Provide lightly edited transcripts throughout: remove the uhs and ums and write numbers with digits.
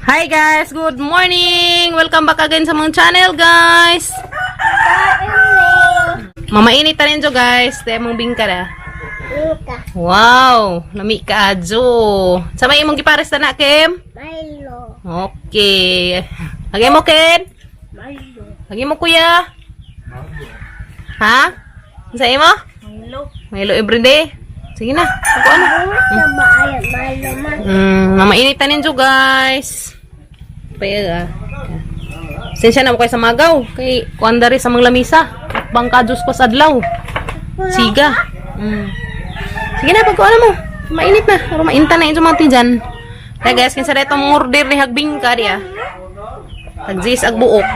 Hi guys, good morning! Welcome back again sa mong channel guys. Mamainit ta rin jo guys. Tayo mong bingka na. Wow, lami ka adjo. Sa may imong gipares na Kim? Milo. Okay. Lagi mo Ken? Milo. Lagi mo kuya? Ha? Sa imo? Milo. Milo everyday? Sige na. Ako ano? Sa bayan, Milo man. Mamainit ta rin jo guys. Paya sensya na mo kay sa magaw kay kuandari sa mga lamisa bangka Diyos ko sa adlaw siga sige na pagkuha mo mainit na pero mainta na yung mga tijan kaya guys kinsa dito mong order ni hagbing ka diya hagjis ag buok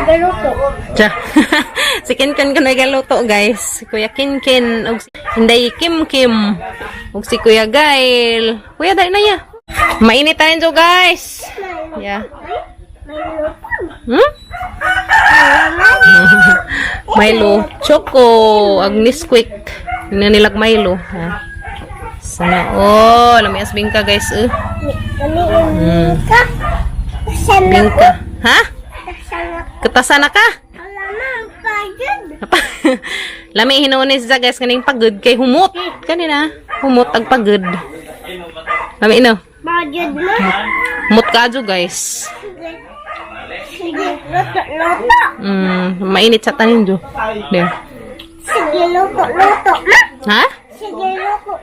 Galuto. Tja. Si Kinkin ka nagaluto guys si Kuya Kinkin og si Hinday Kim og si Kuya Gail kuya dahil na ya mainit na rin jo guys. Yeah. Milo. Choco. Agnes Quick. Nilag Milo. Ha. Sana. Oh, lamias bingka guys. Bingka. Ha? Ketasana ka? Apa? Lami hinuunis sa guys kaning pagod kay humot. Kanina. Humot ag pagod. Lami ino. Bagid mo. Humot ka adyo guys. Sige, luto. Mainit sa tanin jo. There. Sige, luto. Ma? Ha? Sige, luto.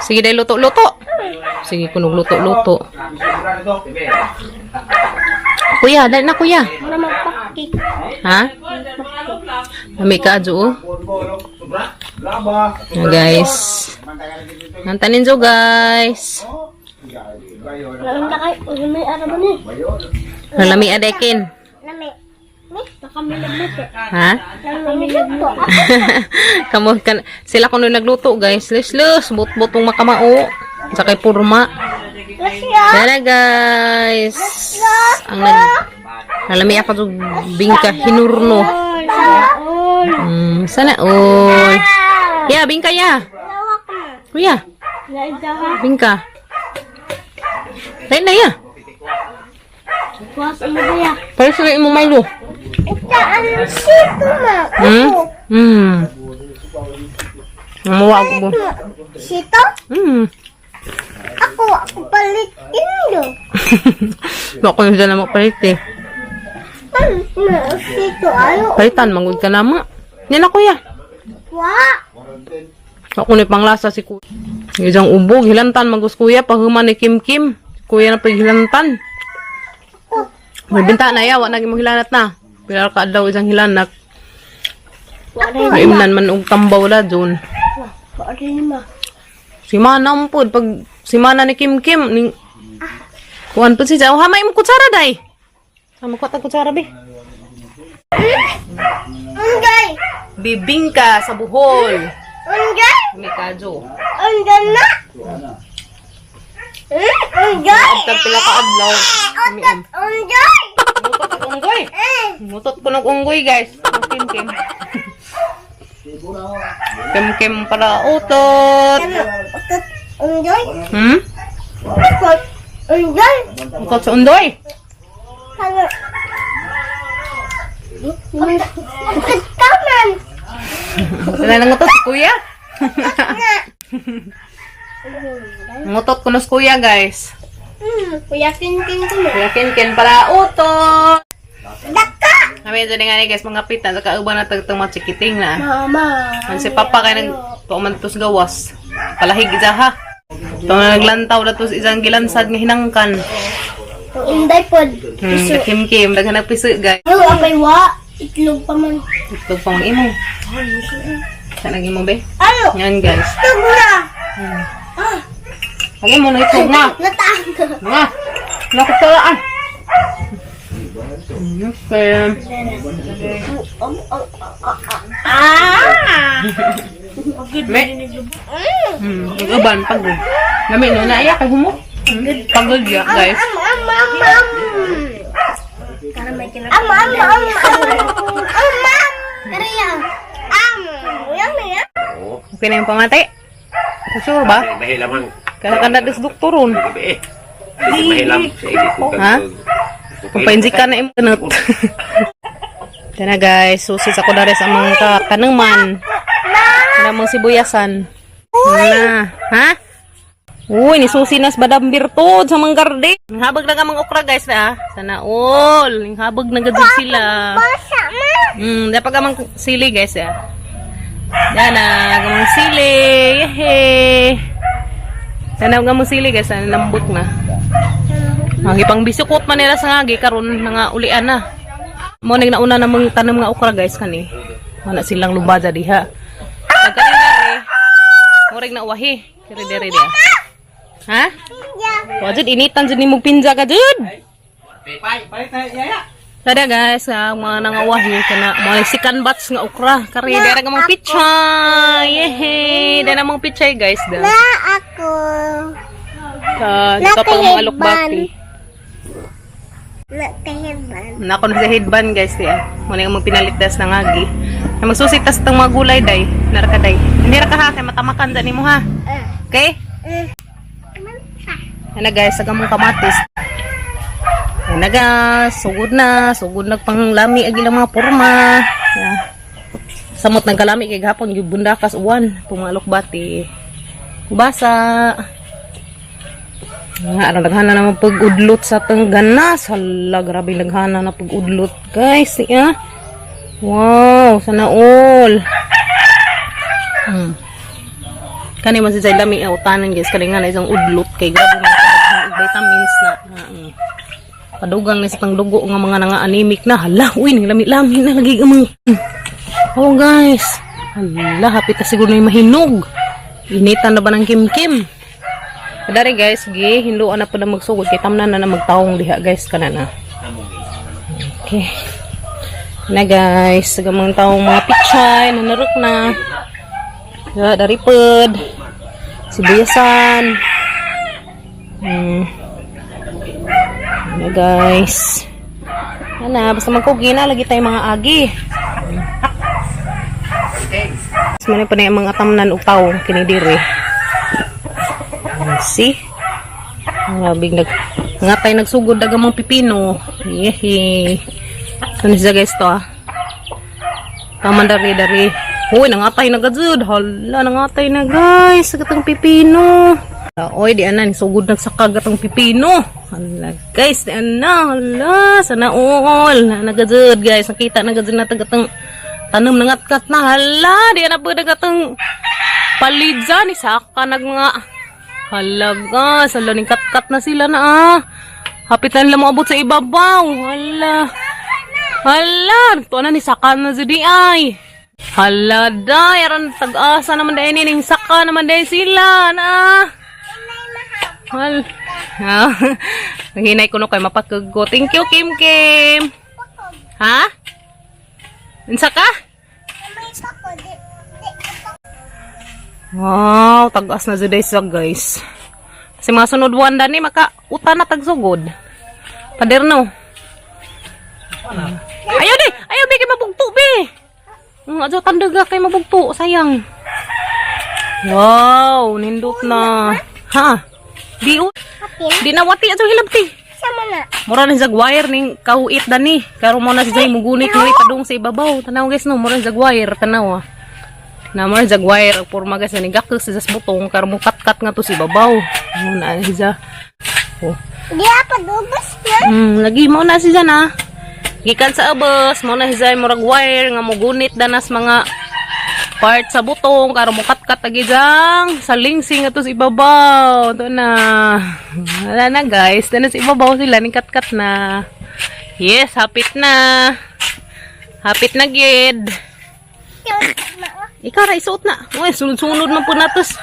Sige dahil luto. Sige kunog luto. Kuya, dahil na kuya. Wala magpakik. Ha? Lami ka adyo oh. Guys. Nantanin jo guys. May araw ni. Lami adekin. Lami. Kami nagluto. Ha? Kami nagluto. Kamu kan sila kuno nagluto guys. Lus butong makamao. Sa kay purma. Dala guys. Ang nalami ako jo bingka hinurno. Sana ol. Ya bingka ya. Kuya. Bingka. Lain na ya. Kuwas mo ba ya? Pares sa imong Milo. Ito ang sito ma. Mamuha ko mo. Sito? Ako palitin do. Bako yung dyan na mapalit eh. Sito ayo. Palitan, manggod ka naman. Yan na kuya. Wa. Ako na panglasa si kuya. Isang ubog, hilantan, magus kuya, pahuman ni Kim. Kuya na paghilantan. May binta na yawa, naging mo hilanat na. Pilar ka daw isang hilanak. Kaimnan man og tambaw la dun. Wa rin ma. Si Mana po, pag si Mana ni Kim, ni kuhan po siya. Oh, hamay mo kutsara, day. Sama ko kutsara, be. Unggay. Bibingka sa buhol. Unggay. May kadyo. Unggay na. Unggay. Abtag pila ka adlaw. Unggay. Mutot ang unggoy. Mutot ko ng unggoy, guys. Kim para utot. Unggay. Unggay. Utot sa undoy. Utot ka man. Wala nang utot si kuya. Ngutot ko na si kuya, guys. Kuya Kinkin ko mo. Kuya Kinkin para utot. Daka. Kami dyan nga ni guys, mga pitan. Sa kauban na tagtang mga chikiting na. Mama. Man si Papa kaya nagtumantos gawas. Palahig isa ha. Ito na naglantaw na to isang gilansad nga hinangkan. Inday pod. Kim, daghan nagpiso guys. Yo, apay wa. Itlog pa man. Ito pang imo. Saan naging mo be? Ano? Yan guys. Itlog na. Lagi mo na itlog nga. Nataang ka. Nga. Nakutalaan. Okay. Me. Nagaban pagod. Lami no na iya kay humo. Pagod ya guys. Karena may kinakain. Kariya. Yummy. Okay na yung pamatay. Sure ba? May lamang. Kaya ka na doktoron. Mahilam. Ha? Papainzik ka na imunot. Yan na guys, susi sa kudari sa mga tanaman. Wala mong sibuyasan. Na. Ha? Uy, ni susi nas badam birtod sa mga garden. Habag na ka mga okra guys na. Sana all. Habag na gadzud sila. Dapat ka mga sili guys ya. Yan na, gamang sili. Yehey. Sana gamang sili guys, nambot na. Ang ipang bisukot man nila sa ngagi karon nga ulian na. Mo ning nauna namang tanom nga okra guys kani. Wala silang lubada diha. Pagkainari. Murag na uwahi. Kiri diri dia. Ha? Wajud initan jud nimong pinja ka jud. Sada guys, mga nangawahi kana mo sikan bats nga okra. Kari diri nga mga pichay. Yehey, diri mga pichay guys da. Na ako. Ito pang mga alokbati. Nakahiban. Nakon sa headband guys ya. Muna yung pinalitas ng agi. Na magsusitas tang mga gulay day. Naraka day. Hindi ra ka ha kay matamakan dani mo ha. Okay? Ana guys, aga mong kamatis. Ana guys, sugod na pang lami agi lang mga porma. Ya. Samot nagkalami kay gahapon gyud bundakas uwan tong mga alokbati. Basa. Nga, naghana naman pag-udlot sa tangganas. Hala, grabe naghana na pag-udlot. Guys, ya. Wow, sana all. Kani man si Zay lami utanan guys. Kani nga na isang udlot. Kay grabe mga vitamins na. Padugang na sa pangdugo nga mga nga anemic na. Hala, uy, lami-lami na lagi amang. Oh guys. Hala, hapit na siguro na yung mahinog. Initan na ba ng kim-kim? Kadari guys, gi hinduan na po na magsugod kay tamnan na magtaong diha guys kana na. Okay. Na guys, sagamang taong mga pichay nanarok na. Ya, dari pod. Sibuyasan. Na guys. Ana, basta magkugi na lagi tay mga agi. Semana pa na mga tamnan ug taong kini diri. See? Grabe ngatay nagsugod dagamang pipino. Yehe. Ano siya guys to ah. Taman dari. Uy, nangatay na gadzud. Hala, nangatay na guys. Gatang pipino. Oy, di anan sugod nagsaka gatang pipino. Hala guys, di ana. Hala, sana all. Nagadzud guys. Nakita na gadzud na tagatang tanom nangatkat na. Hala, di ana pud gatang palidza ni saka nag mga halaga, sala ning kat-kat na sila na ah. Hapitan lang mo abot sa ibabaw. Hala. Ito na ni saka na zudi ay. Hala day, aran tag-asa naman day ning saka naman day sila na. Hal. Nanghinay ko no kay mapakaggo. Thank you Kim Kim. Ha? Unsa ka? Wow, tagas na juday siya guys. Kasi mga sunod wanda ni maka-uta na tagsugod. Paderno. Ayaw di! Ayaw di kay mabugto be! Adyo tandaga kay mabugto, sayang. Wow, nindot na. Ha? Di na wati adyo hilabti. Sama na. Mura na jagwire ning kahuit dani. Karo mo na si Jay mugunit ni padung sa ibabaw. Tanaw guys no, mura jagwire tanaw ah. Namar jagwire porma guys ni gakkel sa butong karo mo kat-kat nga to si babaw. Na siya. Oh. Di apa dubos na. Lagi mo na siya na. Gikan sa abos mo na siya murag wire nga mugunit danas mga part sa butong karo mo kat-kat agi jang sa lingsing nga to si babaw. To na. Wala na guys, danas ibabaw sila ni kat-kat na. Yes, hapit na. Hapit na gid. Ikaw ra isuot na. Uy, sunod-sunod man po natos.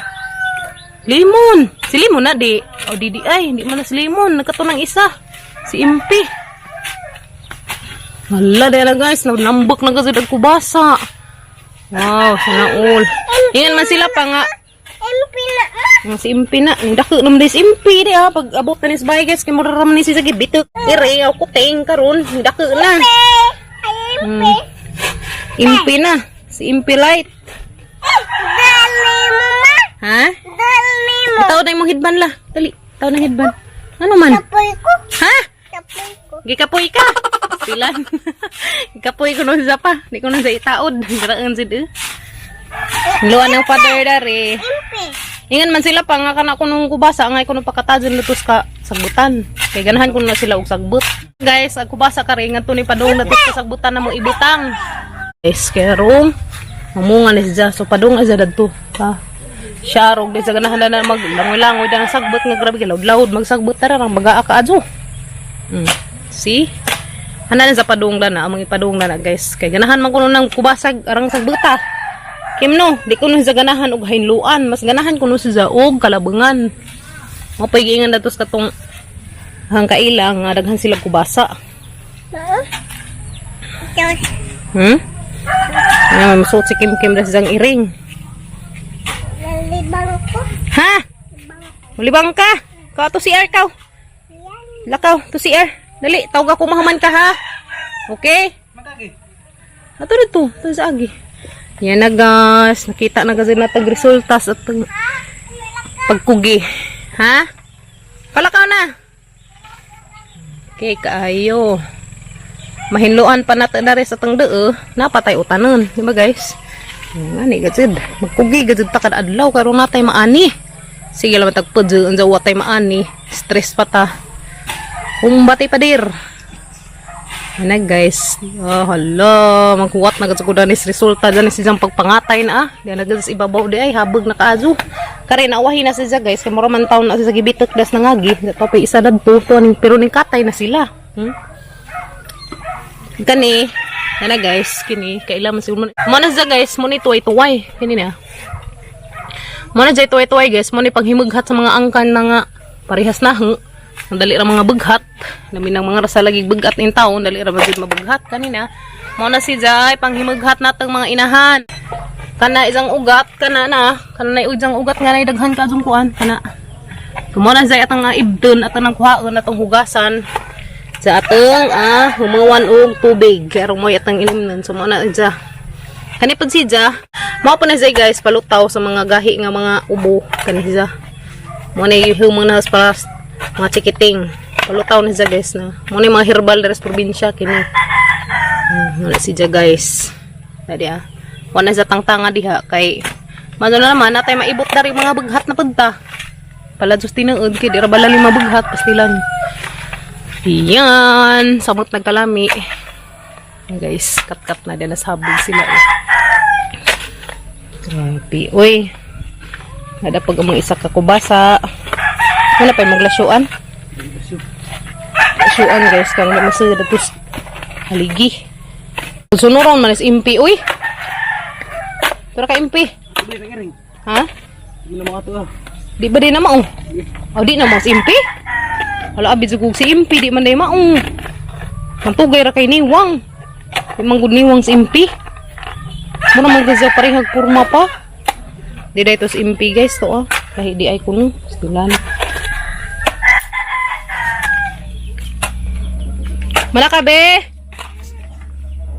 Limon. Si Limon na di. O di ay, hindi man na si Limon. Nagkato ng isa. Si Impi. Hala, dahil guys. Nambok na kasi kubasa. Wow, sana all. Yan man sila pa nga. Impi na. Si Impi na. Nindako naman din si Impi di ha. Pag abot na ni sa bahay guys. Kaya mararam ni si Sagid. Bitok. Ire, ako kuting karon. Nindako na. Impi na. Si Impi Light. Dali mo ma. Ha? Dali mo. Itaw na yung headband la. Dali. Itaw na headband. Ano man? Tapoy ko. Ha? Tapoy ko. Gikapoy ka. Pilan. Gikapoy ko nun sa pa. Di ko nun sa itaod. Garaan si de. Luan ng father dari. Impi. Ingan man sila pa nga kana ko nung kubasa ngay ko nung pakatadyon lutos ka sagbutan. Kay ganahan ko na sila og sagbut. Guys, ang kubasa ka rin nga to ni padung lutos ka sagbutan na mo ibutang. Guys, kero mamunga ni siya. So padung ay dadto. Ha. Siya rog di sa ganahan na maglangoy-langoy da ng sagbut nga grabe kay laud magsagbut tara rang bagaa ka adso. See? Hana sa padung na among ipadung na guys. Kay ganahan man kuno nang kubasag arang sagbuta. Kimno, di ko nun sa ganahan og hinluan, mas ganahan ko nun sa og kalabangan. Mapagingan na tos katong hangkailang nga daghan sila kubasa. Nga masuot si Kim na siyang iring. Lalibang ko. Ha? Mulibang ka? Ka to si kaw. Lakaw, to si Dali, tawag ako mahaman ka ha. Okay? Ato dito, to sa agi. Yan na guys, nakita na kasi natag resultas at pagkugi. Ha? Palakaw na. Okay, kaayo. Mahinluan pa natin na rin sa tangdeo. Napatay utanon. Diba guys? Ani gajid. Magkugi gajid takad adlaw. Karoon natay maani. Sige lang matagpudyo. Ang watay maani. Stress pa ta. Humbati pa dir. Yan na guys. Oh, hala. Magkuwat na gajid is resulta. Diyan silang pagpangatay na. Diyan na gajid ibabaw di ay. Habag na kaazu. Kari nawahin na siya guys. Kaya maraman taon na siya sa gibitok das na ngagi. Dato pa isa na tuto. Pero ning katay na sila. Kani. Yan na guys. Kini. Kailangan siguro. Muna siya guys. Muna tuway-tuway. Kini na. Muna siya tuway-tuway guys. Muna paghimughat sa mga angkan na nga. Parehas na. Ang dali ra mga bughat. Namin ng mga rasa lagi bugat in taon. Dali ra magid mabughat. Kanina. Muna si Jai. Panghimughat natang mga inahan. Kana isang ugat. Kana na. Kana na isang ugat nga na idaghan ka kuan. Kana. Kumuna Jai atang ibdon. Atang kuhaon. Atang hugasan. Sa atong humawan og tubig. Kaya rumoy atang ilim nun. So muna Jai. Kanipod si Jai. Mao pa na Jai guys. Palutaw sa mga gahi nga mga ubo. Kani si Jai. Muna yung mga para mga chikiting. Palutaw ni Jai guys na. Muna yung mga herbal dari sa probinsya. Kini. Muna si Jai guys. Tadi Wala sa tangtanga diha. Kay mano na naman. Natay maibot dari mga bughat na punta. Paladsos tinuod. Kaya di rabala lima bughat. Pastilan. Yan. Samot nagkalami. Guys. Kat-kat na din. Nasabog sila. Grabe. Uy. Nada pag amang isa kakubasa. Wala pa yung maglasyuan. Lasyuan guys. Kaya nga masaya datos haligi. Sunuron man is impi. Uy. Tura ka impi. Ha? Di ba di na mao? O di na mao si impi? Wala abid sugug si impi. Di man di mao. Mantugay ra kay niwang. Di manggod niwang si impi. Muna magdasa parehag kurma pa. Di da ito si impi guys to kahit di ay kuno. Stilan. Malaka be.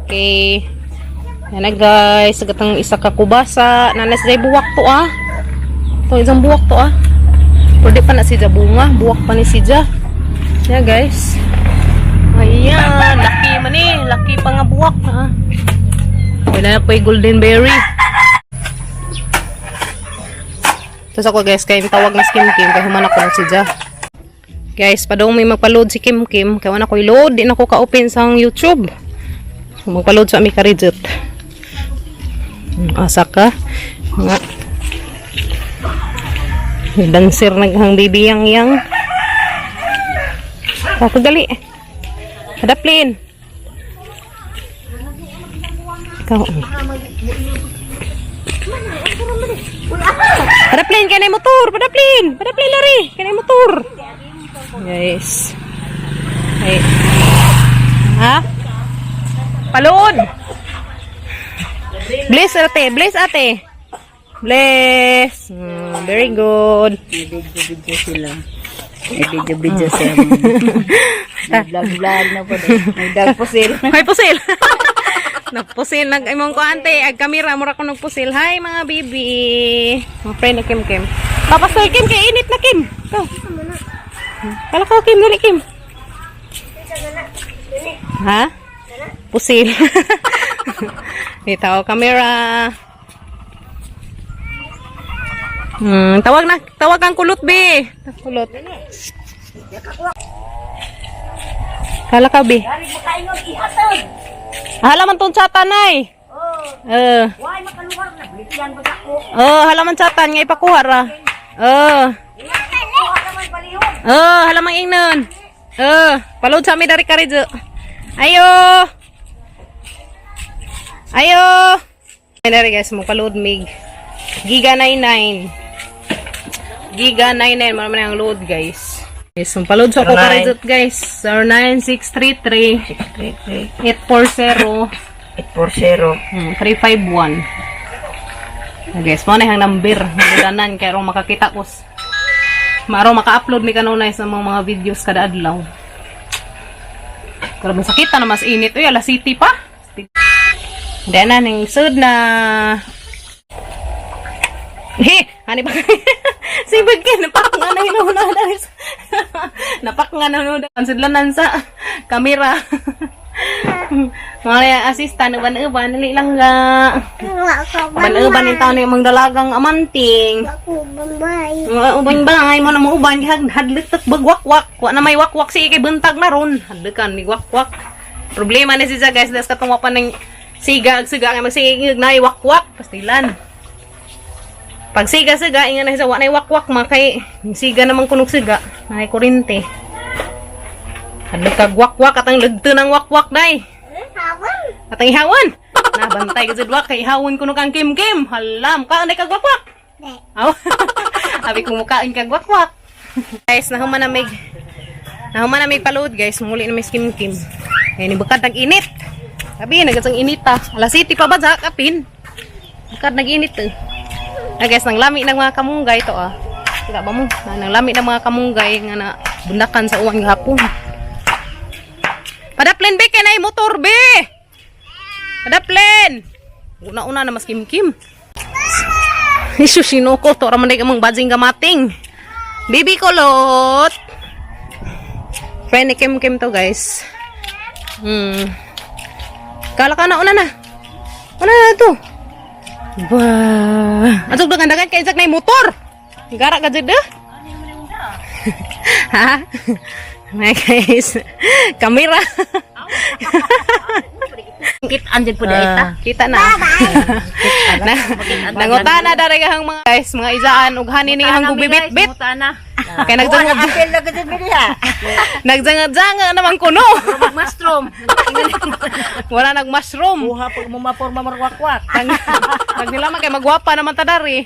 Okay. Yan na guys. Sagatang isa ka kubasa. Nanas day buwak to Ito isang buwak to Pwede pa na si Ja bunga. Buwak pa ni si Ja. Yeah guys. Ayan. Laki man Laki pa nga buwak Wala na po yung golden berry. Tapos ako guys. Kaya tawag na si Kim Kim. Kaya humanak ko na si Ja. Guys, padong may magpa-load si Kim Kim. Kaya wala ko i-load. Di na ko ka-open sa YouTube. Magpa-load sa Amika Ridget. Asa ka. Nga. May dancer naghang baby yang. Kagali. Hadaplin. Ikaw. Hadaplin. Kanay motor. Hadaplin. Hadaplin lari. Kanay motor. Guys. Hey. Ha? Palod. Bless ate. Bless ate. Bless. Very good. Video sila. Video sila. Vlog na po. May dag pusil. Hay pusil. Nagpusil. Nag-imong ko ante. Ag kamera. Mura ko nagpusil. Hi mga baby. Mga friend na Kim Kim. Papastoy Kim. Kaya init na Kim. Ikaw. Kala ko, Kim, dali, Kim. Ha? Pusil. Ito, camera. Tawag ang kulot, be. Kulot. Kala ka, be. Halaman tong chatan, ay. Halaman chatan, nga ipakuha ra. Halaman ingnon. Palod sa amin dari karidyo. Ayo. Ay, dari guys, magpaload mig. Giga 99. Giga 99, marami ang load guys. Yes, magpaload sa ako karidyo guys. 09633 840 351. Guys, mo na yung number. Magdanan kaya rong makakita ko. Maro maka-upload ni kanunay sa mga videos kada adlaw. Pero masakit na mas init. Uy, alas city pa. Hindi na, ning sud na. Hani pa. Sibag ka, napak nga na hinuna. Napak nga na hinuna. Pansidlanan sa kamera. Mga assistant, uban-uban, nali lang ga. Uban-uban yung taon yung mga dalagang amanting. Uban bangay mo na mo uban, hadlit at bagwakwak. Wa na may wakwak si ikay buntag na ron. Hadlikan, may wakwak. Problema na siya guys, das katungwa pa ng siga magsigig na wakwak. Pastilan. Pag siga-siga, inga na siya, wa na wakwak, makay siga naman kunog siga. Na kurinte. Hadlikag wakwak, atang lagto ng wakwak day. Atang ihawan. Nabantay ka sidwak, kay ihawan ko kang kim-kim. Halam ka, anay kag wakwak. Aw. Abi ko mukain kag wakwak. Guys, nahuman na may paload guys, muli na may kim-kim. Kaya ni bukad nag-init. Sabi, nagatsang init ta. Alas city pa ba sa kapin? Bukad nag-init eh. Guys, nang lami ng mga kamunggay ito ah. Kita ba mo? Nang lami ng mga kamunggay nga na bundakan sa uwan gahapon. Padaplen be, kaya na yung motor be. Padaplen. Una-una na mas kim-kim. Isu sinoko, to raman na yung badjing gamating. Bibi kulot. Friend ni kim-kim to guys. Kala ka na, una na. Una na to. Bah. Asok dagan-dagan kaya na yung motor. Gara ka dyan ha? Nah guys, kamera. Andyan po dahil Kita na. Nanguta na dari kahang mga guys, mga isaan ug hani ning hang bibit-bit. Kay nagjangad-jangad naman kuno. mushroom. Wala nag-mushroom. Buha pag mumaporma marwakwak. Pag nila man kay magwapa naman ta dari.